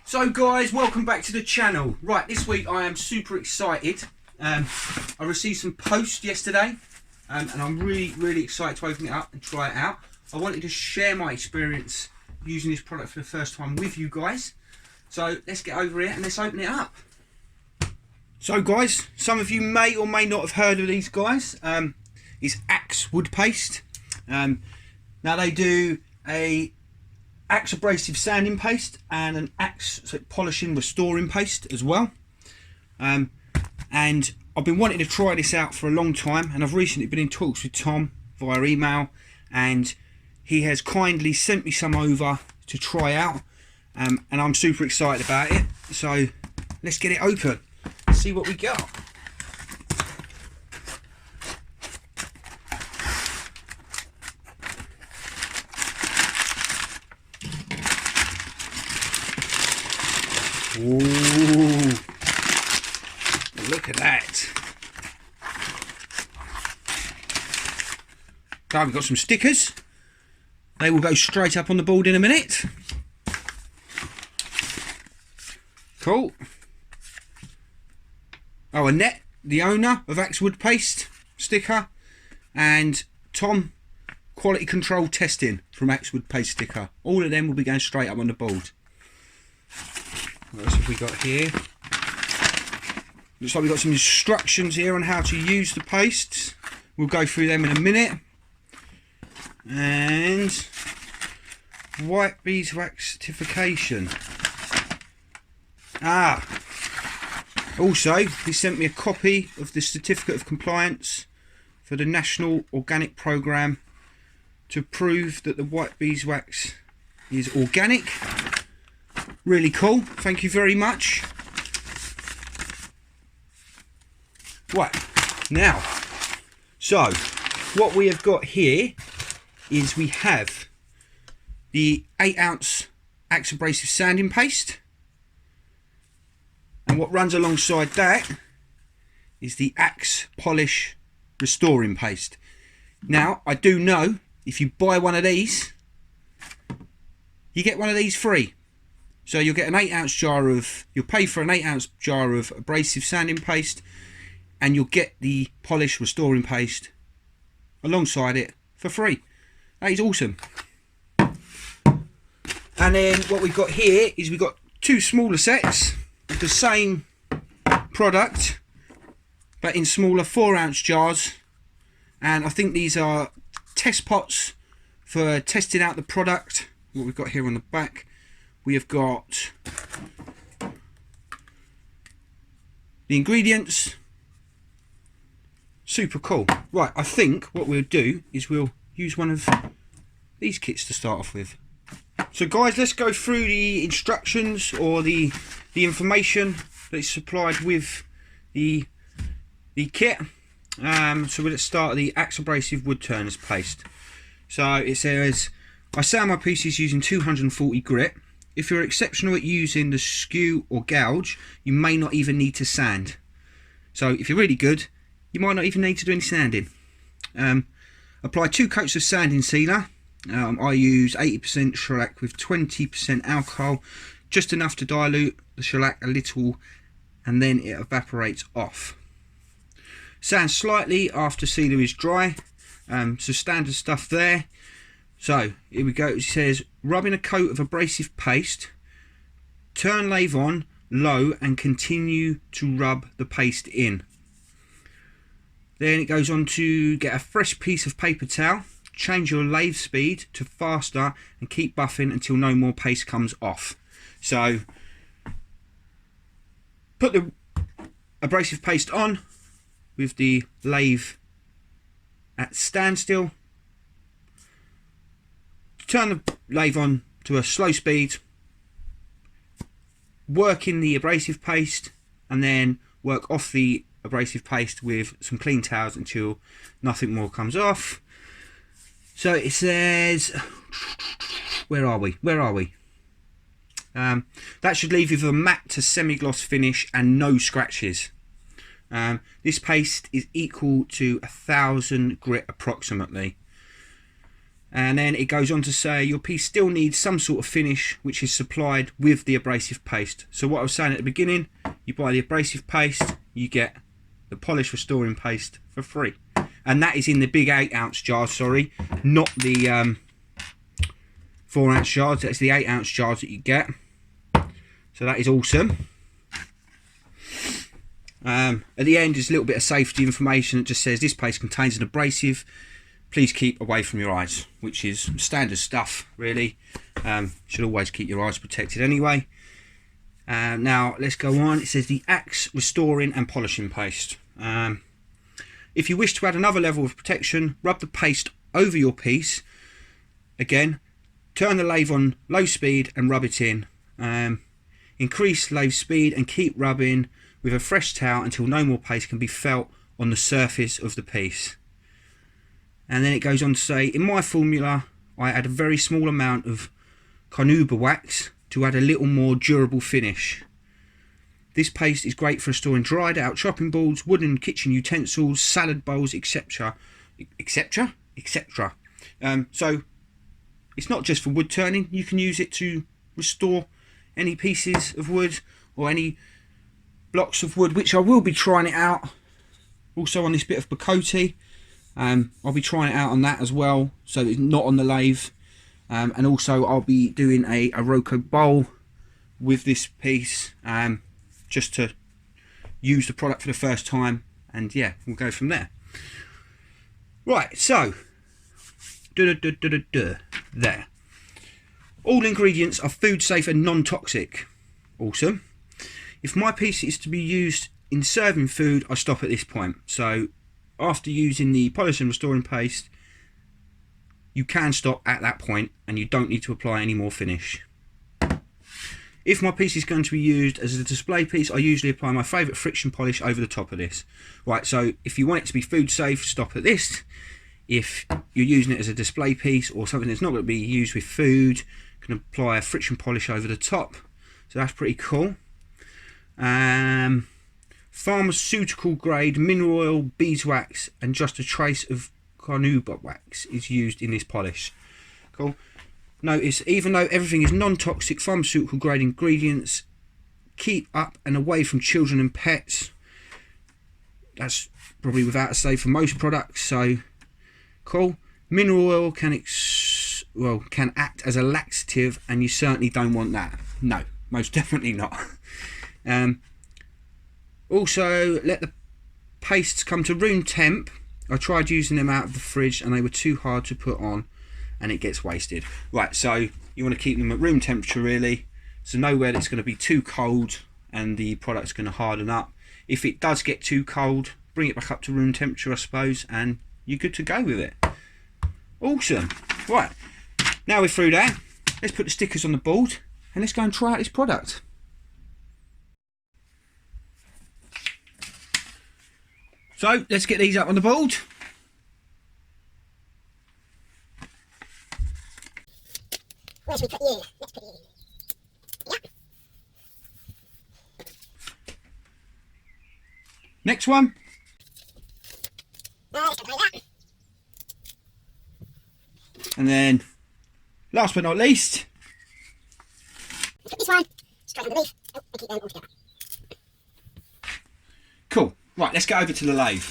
So guys, welcome back to the channel. Right, this week I am super excited. I received some post yesterday and I'm really excited to open it up and try it out. I wanted to share my experience using this product for the first time with you guys. So let's get over here and let's open it up. So guys, some of you may or may not have heard of these guys. It's Acks Wood Paste. Now they do a Acks abrasive sanding paste and an Acks polishing restoring paste as well. And I've been wanting to try this out for a long time, and I've recently been in talks with Tom via email, and he has kindly sent me some over to try out, and I'm super excited about it. So let's get it open, see what we got. Ooh, look at that. Okay, we've got some stickers. They will go straight up on the board in a minute. Cool. Oh, Annette, the owner of Acks Wood Paste sticker, and Tom, quality control testing from Acks Wood Paste sticker. All of them will be going straight up on the board. What else have we got here? Looks like we've got some instructions here on how to use the pastes. We'll go through them in a minute. And white beeswax certification. Also he sent me a copy of the certificate of compliance for the National Organic Programme to prove that the white beeswax is organic. Really cool, thank you very much. Right, now, so what we have got here is we have the 8-ounce Acks abrasive sanding paste, and what runs alongside that is the Acks polish restoring paste. Now, I do know if you buy one of these, you get one of these free. So you'll get an 8-ounce jar of, you'll pay for an 8-ounce jar of abrasive sanding paste, and you'll get the polish restoring paste alongside it for free. That is awesome. And then what we've got here is we've got two smaller sets of the same product, but in smaller 4-ounce jars. And I think these are test pots for testing out the product. What we've got here on the back, we have got the ingredients. Super cool. Right, I think what we'll do is we'll use one of these kits to start off with. So guys, let's go through the instructions, or the information that's supplied with the kit. So let's start with the Acks abrasive wood turners paste. So it says, I sand my pieces using 240 grit. If you're exceptional at using the skew or gouge, you may not even need to sand. So if you're really good, you might not even need to do any sanding. Apply 2 coats of sanding sealer. I use 80% shellac with 20% alcohol, just enough to dilute the shellac a little, and then it evaporates off. Sand slightly after sealer is dry. So standard stuff there. So here we go. It says, rub in a coat of abrasive paste, turn lathe on low and continue to rub the paste in. Then it goes on to get a fresh piece of paper towel, change your lathe speed to faster and keep buffing until no more paste comes off. So put the abrasive paste on with the lathe at standstill. Turn the lathe on to a slow speed, work in the abrasive paste, and then work off the abrasive paste with some clean towels until nothing more comes off. So it says, where are we? That should leave you with a matte to semi-gloss finish and no scratches. This paste is equal to 1,000 grit approximately. And then it goes on to say your piece still needs some sort of finish, which is supplied with the abrasive paste. So what I was saying at the beginning, you buy the abrasive paste, you get the polish restoring paste for free. And that is in the big 8-ounce jars, sorry, not the 4-ounce jars. That's the 8-ounce jars that you get. So that is awesome. At the end, there's a little bit of safety information that just says this paste contains an abrasive. Please keep away from your eyes, which is standard stuff, really. Should always keep your eyes protected anyway. Now, let's go on. It says the Acks Restoring and Polishing Paste. If you wish to add another level of protection, rub the paste over your piece. Again, turn the lathe on low speed and rub it in. Increase lathe speed and keep rubbing with a fresh towel until no more paste can be felt on the surface of the piece. And then it goes on to say, in my formula, I add a very small amount of carnauba wax to add a little more durable finish. This paste is great for restoring dried out chopping boards, wooden kitchen utensils, salad bowls, etc. etc. etc. So it's not just for wood turning. You can use it to restore any pieces of wood or any blocks of wood, which I will be trying it out also on this bit of Bacote. I'll be trying it out on that as well, so it's not on the lathe. And also I'll be doing a Rocco bowl with this piece, just to use the product for the first time, and yeah, we'll go from there. Right, so there. All ingredients are food safe and non-toxic. Awesome. If my piece is to be used in serving food, I stop at this point. So after using the polish and restoring paste, you can stop at that point and you don't need to apply any more finish. If my piece is going to be used as a display piece, I usually apply my favourite friction polish over the top of this. Right, so if you want it to be food safe, stop at this. If you're using it as a display piece or something that's not going to be used with food, you can apply a friction polish over the top. So that's pretty cool. Pharmaceutical grade mineral oil, beeswax and just a trace of carnauba wax is used in this polish. Cool. Notice, even though everything is non-toxic, pharmaceutical grade ingredients keep up and away from children and pets. That's probably without a say for most products, so cool. Mineral oil can act as a laxative, and you certainly don't want that. No, most definitely not. Also, let the pastes come to room temp. I tried using them out of the fridge and they were too hard to put on and it gets wasted. Right, so you want to keep them at room temperature really, so nowhere that's going to be too cold and the product's going to harden up. If it does get too cold, bring it back up to room temperature, I suppose, and you're good to go with it. Awesome. Right, now we're through that, let's put the stickers on the board and let's go and try out this product. So let's get these up on the board. Where should we put you? Let's put you. Yep. Next one. Let's go like that. And then, last but not least, Let's put this one straight underneath. Oh, and keep them all together. cool. Right, let's go over to the lathe.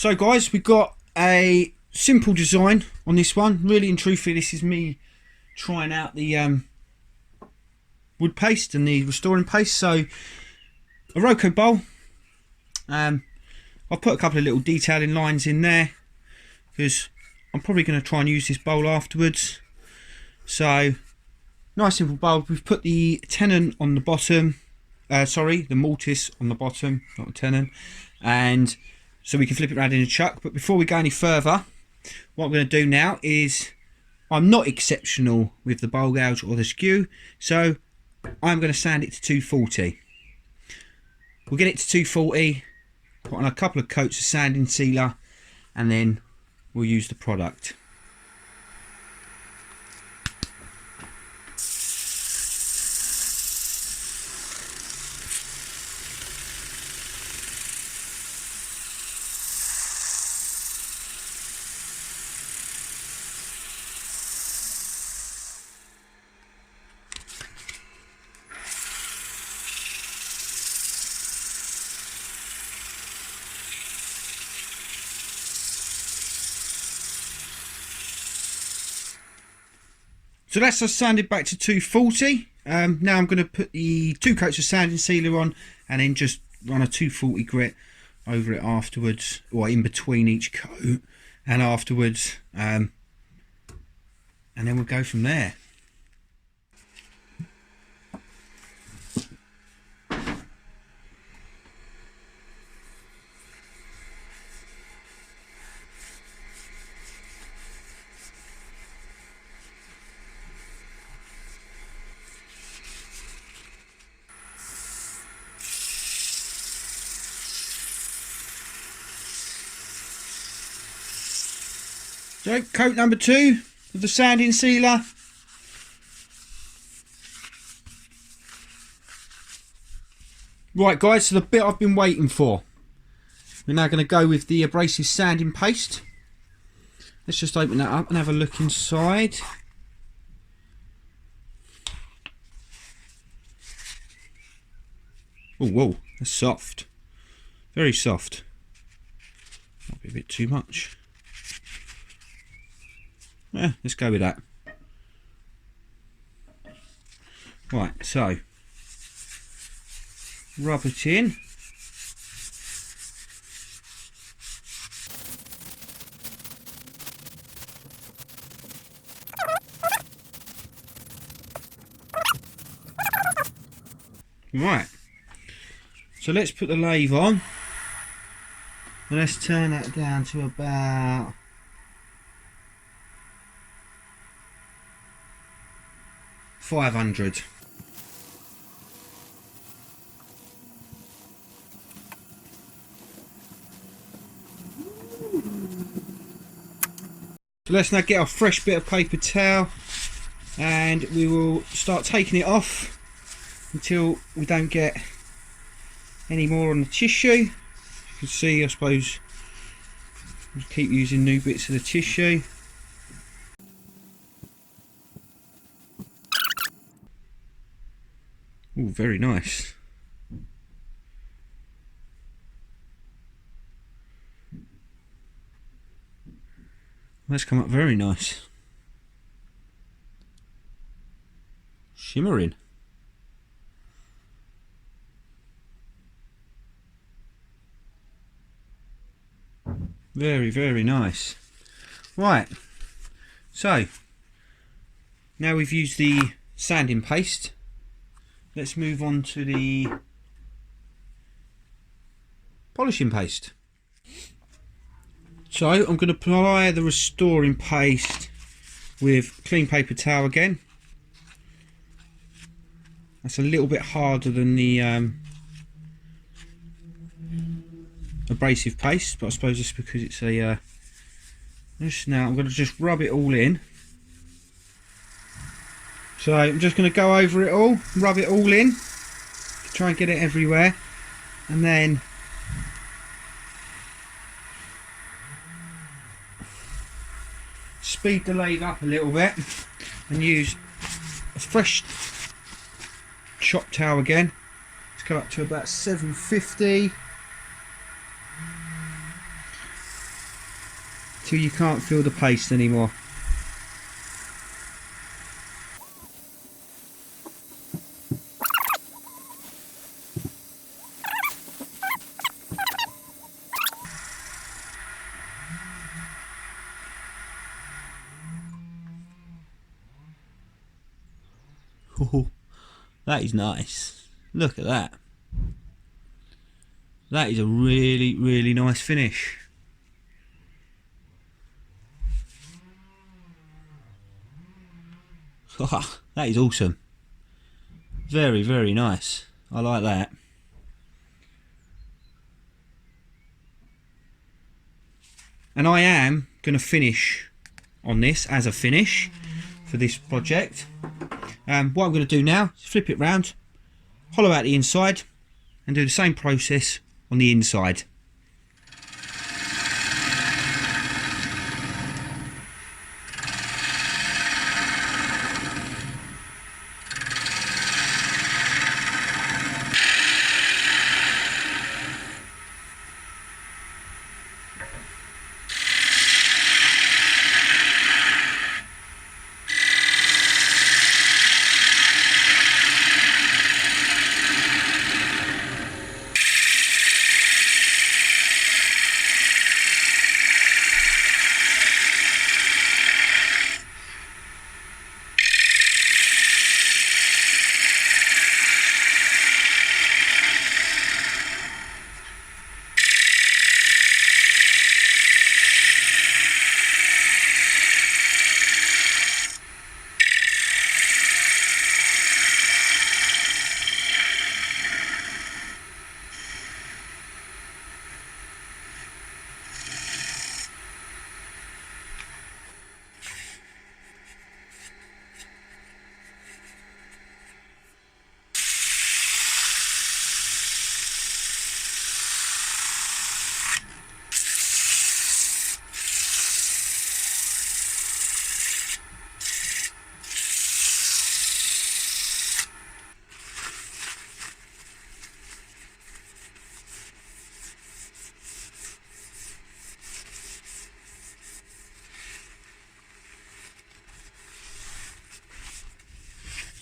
So guys, we've got a simple design on this one. Really and truthfully, this is me trying out the wood paste and the restoring paste. So a Rocco bowl. I've put a couple of little detailing lines in there because I'm probably going to try and use this bowl afterwards. So nice simple bowl. We've put the tenon on the bottom, the mortise on the bottom, not the tenon, and so we can flip it around in a chuck. But before we go any further, what I'm going to do now is, I'm not exceptional with the bowl gouge or the skew, so I'm going to sand it to 240. We'll get it to 240, put on a couple of coats of sanding sealer, and then we'll use the product. So that's us sanded back to 240. Now I'm going to put the 2 coats of sanding sealer on and then just run a 240 grit over it afterwards, or in between each coat and afterwards, and then we'll go from there. So coat number 2 of the sanding sealer. Right guys, so the bit I've been waiting for. We're now going to go with the abrasive sanding paste. Let's just open that up and have a look inside. Oh whoa, that's soft. Very soft. Might be a bit too much. Yeah, let's go with that. Right, so rub it in. Right, so let's put the lathe on and let's turn that down to about 500. So let's now get our fresh bit of paper towel and we will start taking it off until we don't get any more on the tissue. You can see, I suppose, we'll keep using new bits of the tissue. Oh, very nice. That's come up very nice. Shimmering. Very, very nice. Right, so now we've used the sanding paste, let's move on to the polishing paste. So I'm going to apply the restoring paste with clean paper towel again. That's a little bit harder than the abrasive paste, but I suppose it's because it's a just now I'm going to just rub it all in. So I'm just going to go over it all, rub it all in, try and get it everywhere, and then speed the lathe up a little bit and use a fresh chop towel again. Let's go up to about 750. till you can't feel the paste anymore. Oh, that is nice. Look at that. That is a really, really nice finish. Oh, that is awesome. Very, very nice. I like that. And I am going to finish on this as a finish for this project. What I'm going to do now is flip it round, hollow out the inside, and do the same process on the inside.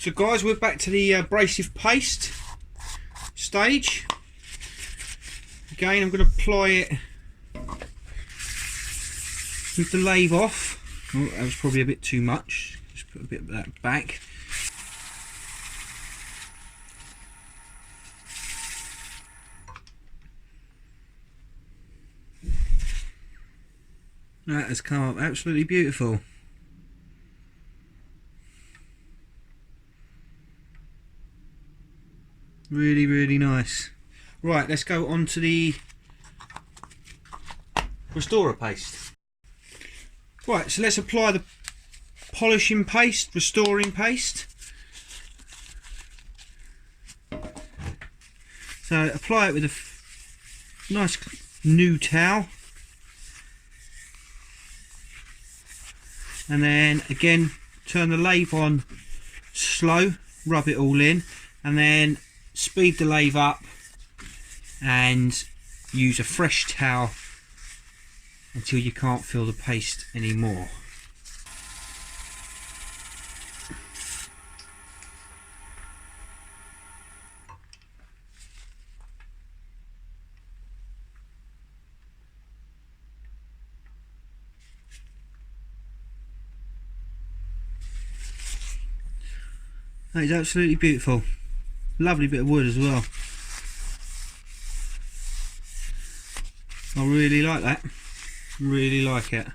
So guys, we're back to the abrasive paste stage. Again, I'm going to apply it with the lathe off. Oh, that was probably a bit too much. Just put a bit of that back. That has come up absolutely beautiful. Really, really nice. Right, let's go on to the restorer paste. Right, so let's apply the polishing paste, restoring paste. So apply it with a nice new towel. And then again, turn the lathe on slow, rub it all in, and then speed the lathe up and use a fresh towel until you can't feel the paste anymore. That is absolutely beautiful. Lovely bit of wood as well. I really like that. Really like it.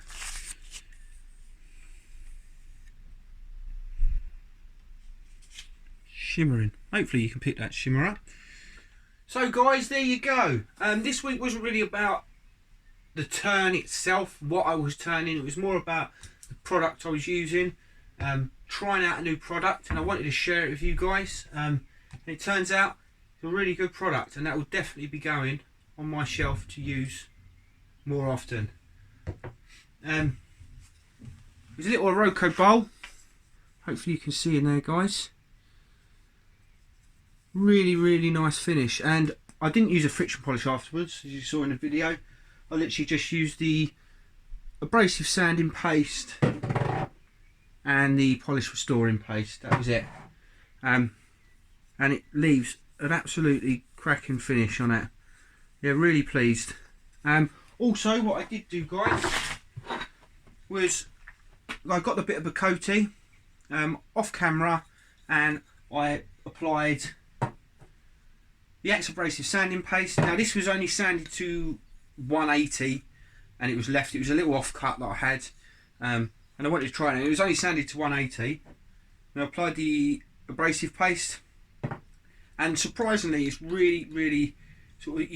Shimmering. Hopefully you can pick that shimmer up. So guys, there you go. This week wasn't really about the turn itself, what I was turning. It was more about the product I was using. Trying out a new product, and I wanted to share it with you guys. And it turns out it's a really good product, and that will definitely be going on my shelf to use more often. There's a little Oroco bowl. Hopefully you can see in there, guys. Really, really nice finish. And I didn't use a friction polish afterwards, as you saw in the video. I literally just used the abrasive sanding paste and the polish restoring paste. That was it. And it leaves an absolutely cracking finish on it. Yeah, really pleased. Also, what I did do, guys, was I got a bit of a coating off camera, and I applied the Acks abrasive sanding paste. Now this was only sanded to 180, and it was a little off cut that I had, and I wanted to try it. It was only sanded to 180, and I applied the abrasive paste, and surprisingly, it's really sort of,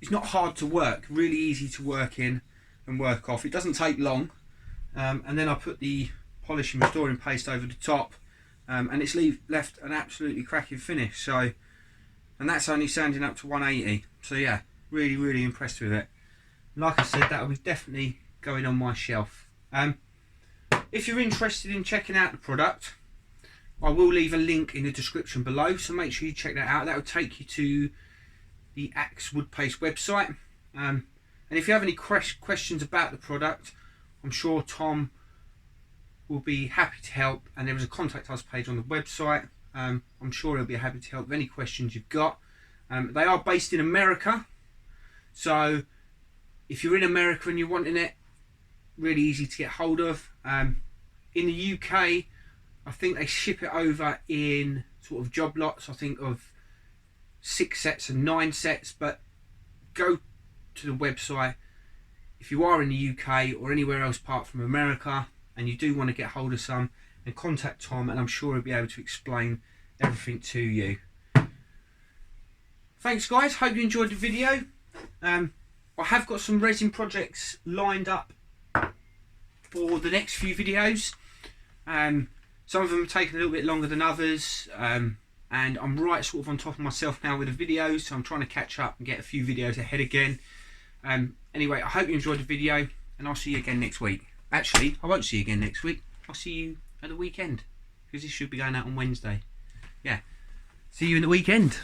it's not hard to work, really easy to work in and work off. It doesn't take long, and then I put the polish and restoring paste over the top, and it's left an absolutely cracking finish. So, and that's only sanding up to 180. So yeah, really impressed with it. Like I said, that will be definitely going on my shelf. If you're interested in checking out the product, I will leave a link in the description below, so make sure you check that out. That will take you to the Acks Wood Paste website. And if you have any questions about the product, I'm sure Tom will be happy to help, and there is a contact us page on the website. I'm sure he'll be happy to help with any questions you've got. They are based in America, so if you're in America and you're wanting it, really easy to get hold of. In the UK, I think they ship it over in sort of job lots, I think of 6 sets and 9 sets, but go to the website if you are in the UK or anywhere else apart from America and you do want to get hold of some, and contact Tom, and I'm sure he'll be able to explain everything to you. Thanks guys, hope you enjoyed the video. I have got some resin projects lined up for the next few videos. Some of them are taking a little bit longer than others, and I'm right sort of on top of myself now with the videos, so I'm trying to catch up and get a few videos ahead again. Anyway, I hope you enjoyed the video, and I'll see you again next week. Actually, I won't see you again next week. I'll see you at the weekend, because this should be going out on Wednesday. Yeah, see you in the weekend.